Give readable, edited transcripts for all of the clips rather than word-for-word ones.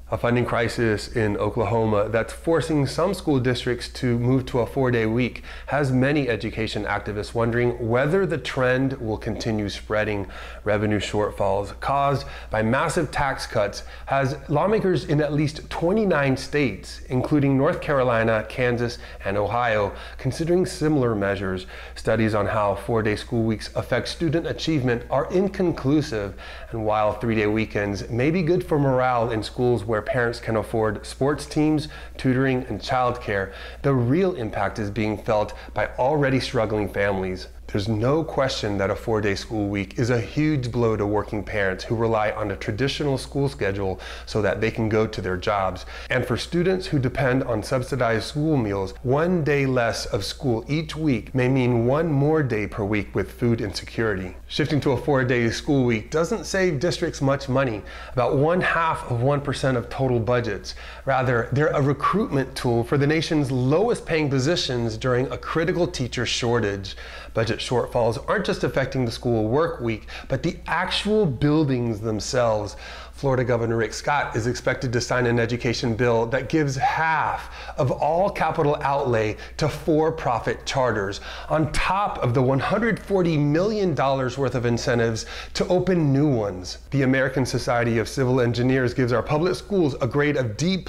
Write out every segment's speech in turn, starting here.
A funding crisis in Oklahoma that's forcing some school districts to move to a 4-day week has many education activists wondering whether the trend will continue spreading. Revenue shortfalls caused by massive tax cuts has lawmakers in at least 29 states, including North Carolina, Kansas, and Ohio, considering similar measures. Studies on how 4-day school weeks affect student achievement are inconclusive, and while 3-day weekends may be good for morale in schools where parents can afford sports teams, tutoring, and childcare, the real impact is being felt by already struggling families. There's no question that a 4-day school week is a huge blow to working parents who rely on a traditional school schedule so that they can go to their jobs. And for students who depend on subsidized school meals, 1 day less of school each week may mean 1 more day per week with food insecurity. Shifting to a 4-day school week doesn't save districts much money, about 0.5% of total budgets. Rather, they're a recruitment tool for the nation's lowest paying positions during a critical teacher shortage. Budget shortfalls aren't just affecting the school work week, but the actual buildings themselves. Florida Governor Rick Scott is expected to sign an education bill that gives half of all capital outlay to for-profit charters, on top of the $140 million worth of incentives to open new ones. The American Society of Civil Engineers gives our public schools a grade of D+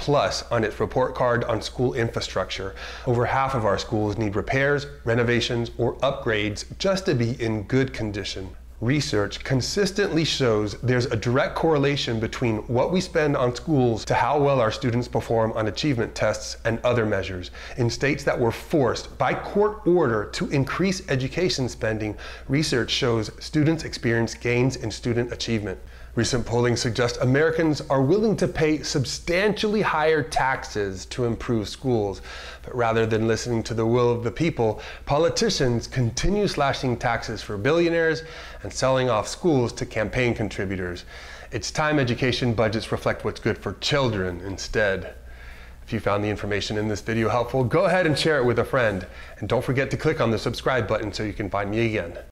on its report card on school infrastructure. Over half of our schools need repairs, renovations, or upgrades just to be in good condition. Research consistently shows there's a direct correlation between what we spend on schools to how well our students perform on achievement tests and other measures. In states that were forced by court order to increase education spending, research shows students experience gains in student achievement. Recent polling suggests Americans are willing to pay substantially higher taxes to improve schools. But rather than listening to the will of the people, politicians continue slashing taxes for billionaires and selling off schools to campaign contributors. It's time education budgets reflect what's good for children instead. If you found the information in this video helpful, go ahead and share it with a friend. And don't forget to click on the subscribe button so you can find me again.